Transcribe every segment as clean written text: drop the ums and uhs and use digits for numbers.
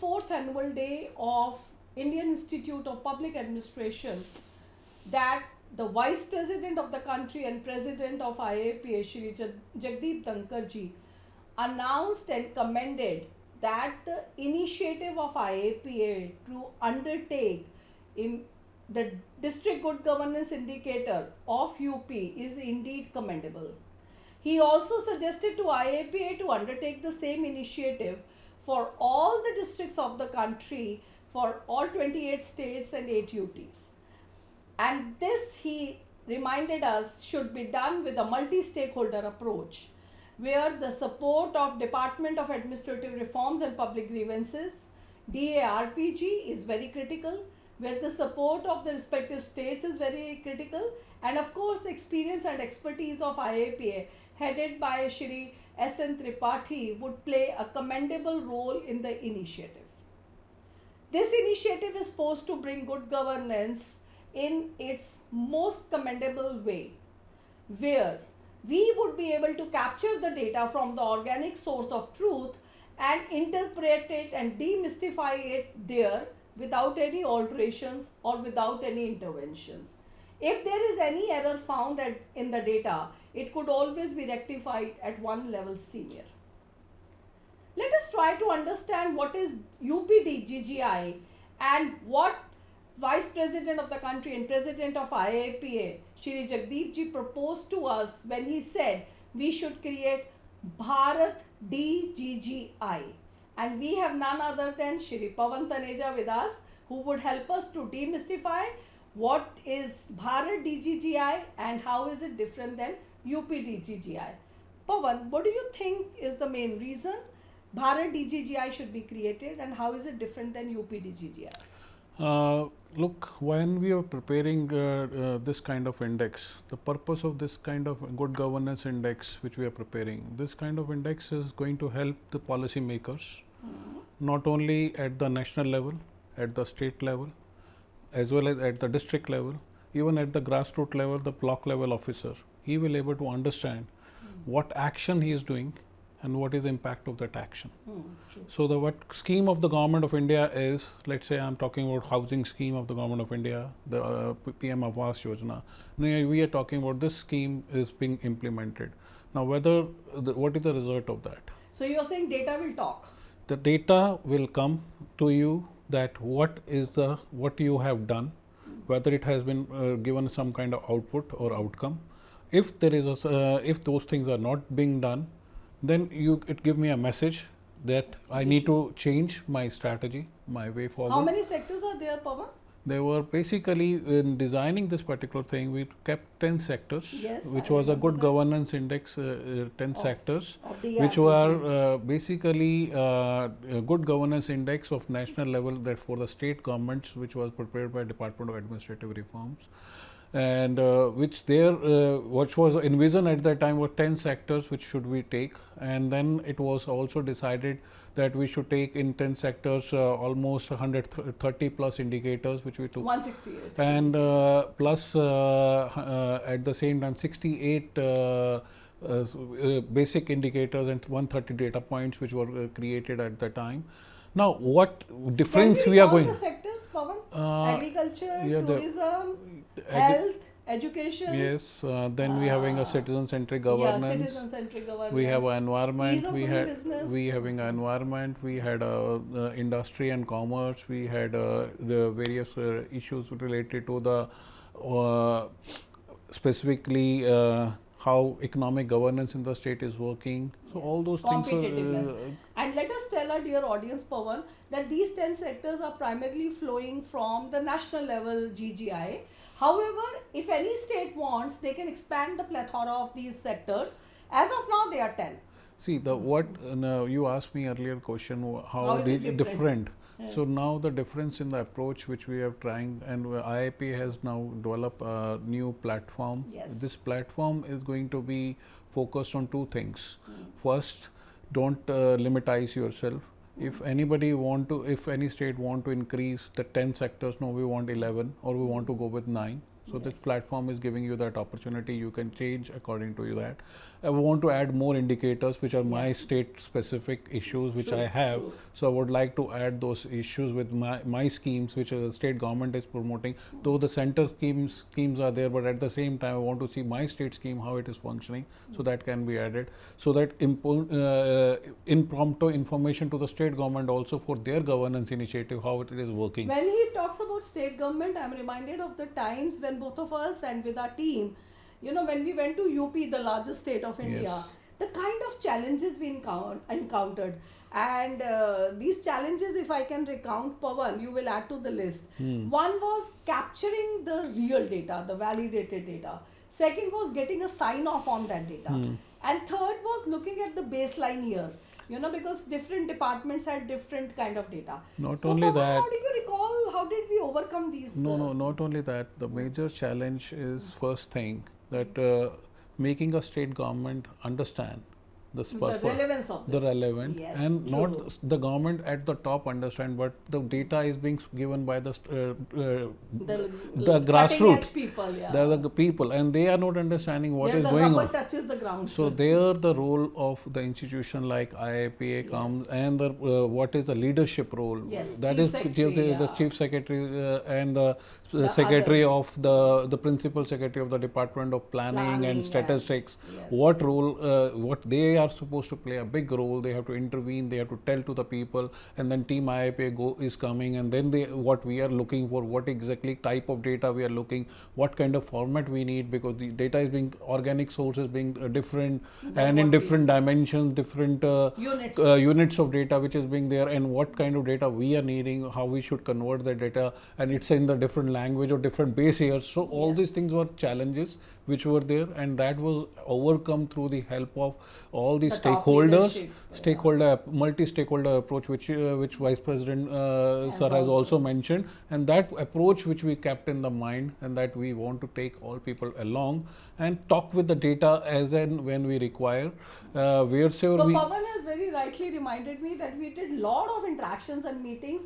24th annual day of Indian Institute of Public Administration that the Vice President of the country and President of IIPA, Shri Jagdeep Dhankar ji, announced and commended that the initiative of IIPA to undertake in the District Good Governance Indicator of UP is indeed commendable. He also suggested to IIPA to undertake the same initiative for all the districts of the country, for all 28 states and 8 UTs. And this, he reminded us, should be done with a multi-stakeholder approach, where the support of Department of Administrative Reforms and Public Grievances, DARPG, is very critical, where the support of the respective states is very critical, and of course the experience and expertise of IIPA headed by Shri S.N. Tripathi would play a commendable role in the initiative. This initiative is supposed to bring good governance in its most commendable way, where we would be able to capture the data from the organic source of truth and interpret it and demystify it there without any alterations or without any interventions. If there is any error found in the data, it could always be rectified at one level senior. Let us try to understand what is UPDGGI and what Vice President of the country and President of IIPA, Shri Jagdeep ji, proposed to us when he said we should create Bharat DGGI. And we have none other than Shri Pawan Taneja with us, who would help us to demystify what is Bharat DGGI and how is it different than UPDGGI. Pawan, what do you think is the main reason Bharat DGGI should be created and how is it different than UPDGGI? Look, when we are preparing this kind of index, the purpose of this kind of good governance index which we are preparing, this kind of index is going to help the policy makers, not only at the national level, at the state level, as well as at the district level, even at the grassroots level, the block level officer. He will able to understand what action he is doing and what is the impact of that action. So the what scheme of the government of India is, let's say I'm talking about housing scheme of the government of India, the PM Awas Yojana. We are talking about this scheme is being implemented. Now whether, what is the result of that? So you are saying data will talk? The data will come to you that what you have done, whether it has been given some kind of output or outcome. If there is if those things are not being done, then it give me a message that I need to change my strategy, my way forward. How many sectors are there, Pawan? There were basically, in designing this particular thing, we kept 10 sectors, yes, which was a good governance index, 10 sectors, which were basically good governance index of national level that for the state governments, which was prepared by Department of Administrative Reforms. And which was envisioned at that time were 10 sectors which should we take, and then it was also decided that we should take in 10 sectors almost 130 plus indicators which we took. 168. And plus at the same time 68 basic indicators and 130 data points which were created at the time. Now, what difference we are going? The sectors, Pawan? Agriculture, tourism, health, education. Yes. Then we having a citizen-centric governance. Yeah, citizen-centric governance. We have an environment. Ease of doing business. We having an environment. We had industry and commerce. We had the various issues related to the specifically how economic governance in the state is working. So yes. all those things are, and let us tell our dear audience, Pawan, that these 10 sectors are primarily flowing from the national level GGI. However, if any state wants, they can expand the plethora of these sectors. As of now, they are 10. See, you asked me earlier question, how is it different? So now the difference in the approach which we are trying, and IIPA has now developed a new platform. Yes. This platform is going to be focused on two things. First, don't limitize yourself. If anybody want to, if any state want to increase the 10 sectors, no, we want 11 or we want to go with 9. So this platform is giving you that opportunity. You can change according to that. I want to add more indicators which are my Yes. state specific issues which True, I have. true. So I would like to add those issues with my schemes which the state government is promoting. Though the center schemes are there, but at the same time I want to see my state scheme how it is functioning. So that can be added. So that impromptu information to the state government also for their governance initiative, how it is working. When he talks about state government, I'm reminded of the times when both of us and with our team, when we went to UP, the largest state of India, the kind of challenges we encountered. And these challenges, if I can recount, Pawan, you will add to the list. One was capturing the real data, the validated data. Second was getting a sign off on that data. And third was looking at the baseline year. Because different departments had different kind of data. Not only Pawan, that. how do you recall, how did we overcome these? No, not only that. The major challenge is first thing that making a state government understand this the purpose, relevance of the this. relevant, Yes, and true. not the government at the top understand, but the data is being given by the the grassroots. cutting edge people, yeah. They are the people, and they are not understanding what Where is the going rubber on. touches the ground. So there, the role of the institution like IIPA comes, Yes. and the what is the leadership role? Yes, That chief is secretary, the yeah. chief secretary and the The secretary other. of the principal secretary of the Department of Planning Planning, and yeah. Statistics. Yes. What role? What they are supposed to play a big role. They have to intervene. They have to tell to the people, and then Team IIPA is coming, and then what we are looking for, what exactly type of data we are looking, what kind of format we need, because the data is being organic sources being different and in what we- different dimensions, different Units. units of data which is being there, and what kind of data we are needing, how we should convert the data, and it's in the different language or different base years. So all Yes. these things were challenges which were there, and that was overcome through the help of all the The top stakeholders, leadership, multi-stakeholder approach which Vice President Has sir has also- also mentioned, and that approach which we kept in the mind, and that we want to take all people along and talk with the data as and when we require. Wheresoever So we Pawan has very rightly reminded me that we did lot of interactions and meetings.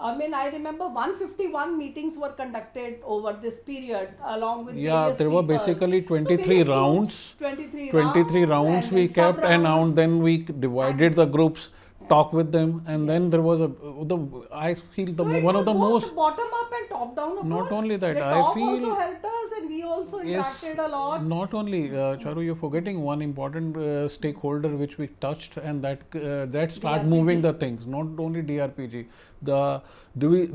I remember 151 meetings were conducted over this period along with various there were people. basically So 23 various rounds. groups, 23 23 rounds and we then kept, and sub-rounds. then we divided the groups, talk with them, and then Yes. there was I feel So it one was of the both most. bottom up and top down approach. Not only that, the I top feel- also helped us and we also interacted a lot. Not only Charu, you're forgetting one important stakeholder which we touched, and that start DRPG. moving the things. Not only DRPG, the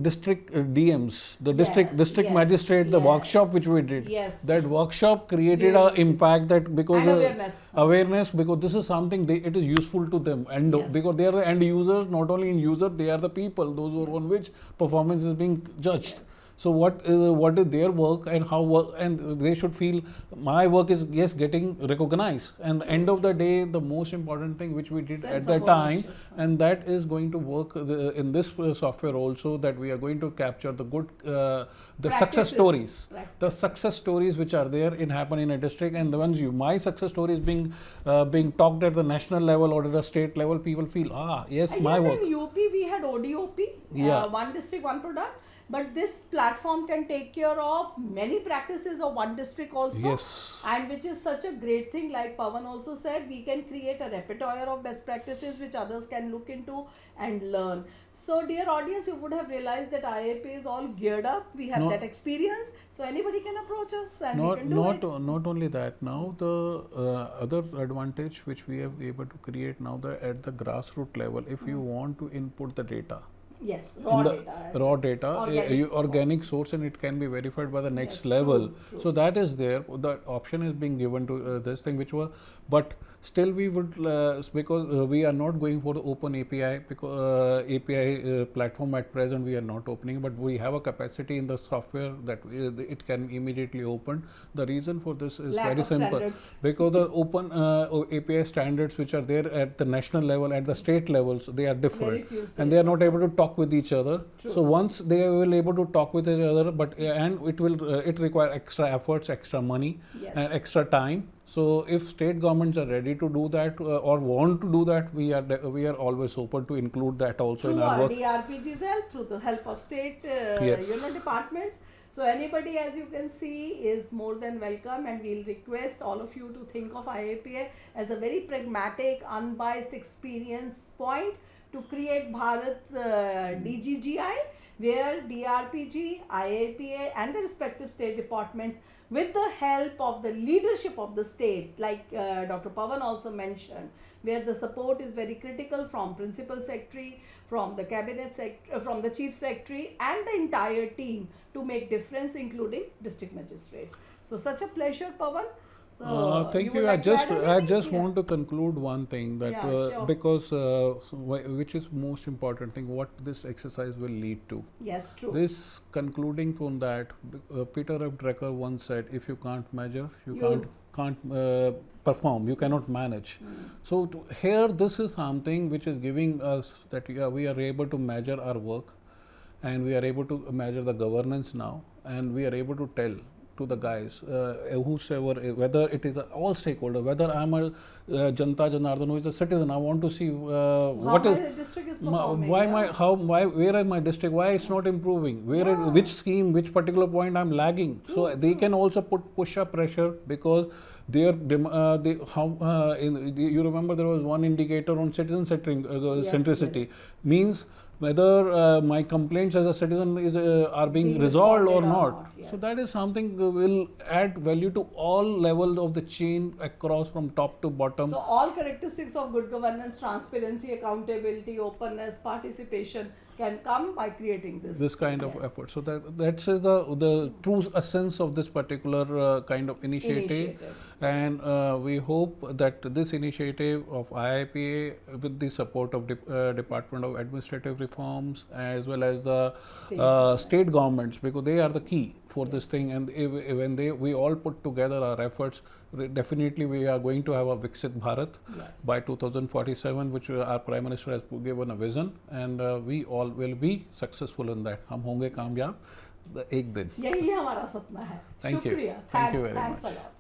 district DMs, the district Yes, magistrate, the yes. workshop which we did. Yes. That workshop created Yeah. a impact, that because And awareness. awareness, because this is something it is useful to them, and Yes. because they are the end users. Not only in user, they are the people, those who are on which performance is being judged. Yes. So what is their work, and how work, and they should feel my work is getting recognized. And the end of the day, the most important thing which we did Sense at that of time, ownership. and that is going to work in this software also, that we are going to capture the good the success Practices. stories, Right. the success stories which are there happen in a district, and the ones my success stories being talked at the national level or at the state level, people feel yes, I my guess work. in UP we had ODOP, Yeah. one district, one product. But this platform can take care of many practices of one district also. Yes. And which is such a great thing. Like Pawan also said, we can create a repertoire of best practices which others can look into and learn. So dear audience, you would have realized that IIPA is all geared up. We have No. that experience. So anybody can approach us and we Not can do it. not only that. Now the other advantage which we have able to create now, at the grassroots level, if you want to input the data, Yes, raw in the data. raw data, Organic organic source, and it can be verified by the next Yes, level. true. So that is there. The option is being given to this thing, which were, but still we would because we are not going for the open API, because API platform at present we are not opening, but we have a capacity in the software that it can immediately open. The reason for this is Lack very of simple, standards. because the open API standards which are there at the national level, at the state levels, they are different, Very few and they are states not able to talk talk with each other. True. So once they will able to talk with each other, but and it will it require extra efforts, extra money, Yes. and extra time. So if state governments are ready to do that or want to do that, we are always open to include that also in Through our our work. DRPG's help, through the help of state Yes. departments. So anybody, as you can see, is more than welcome, and we'll request all of you to think of IIPA as a very pragmatic, unbiased experience point to create Bharat DGGI, where DRPG, IIPA and the respective state departments, with the help of the leadership of the state, like Dr. Pawan also mentioned, where the support is very critical from principal secretary, from the cabinet from the chief secretary and the entire team to make difference, including district magistrates. So such a pleasure, Pawan. So thank you. would like to add I anything? just Yeah. want to conclude one thing that Yeah, sure. because which is most important thing, what this exercise will lead to. Yes, true. This concluding from that, Peter F. Drucker once said, if you can't measure, you can't perform, you cannot manage. So here this is something which is giving us that we are able to measure our work, and we are able to measure the governance now, and we are able to tell to the guys, whosoever, whether it is all stakeholder, whether I am a Janta Janardhan who is a citizen, I want to see what how is my district is performing. why yeah. my how why where is my district, why it's not improving, where Yeah. which scheme, which particular point I'm lagging. So they can also push up pressure, because their you remember there was one indicator on citizen centricity, means whether my complaints as a citizen is are being resolved or not. Yes. So that is something will add value to all levels of the chain across from top to bottom. So all characteristics of good governance, transparency, accountability, openness, participation can come by creating this Kind of yes. effort. So that's the true essence of this particular kind of initiative. And we hope that this initiative of IIPA, with the support of Department of Administrative Reforms as well as the state governments, because they are the key for this thing, and when we all put together our efforts, definitely we are going to have a Viksit Bharat by 2047, which our Prime Minister has given a vision, and we all will be successful in that. हम होंगे कामयाब एक दिन. यही हमारा सपना है. Thank you. शुक्रिया. Thank you Thanks very a much. lot.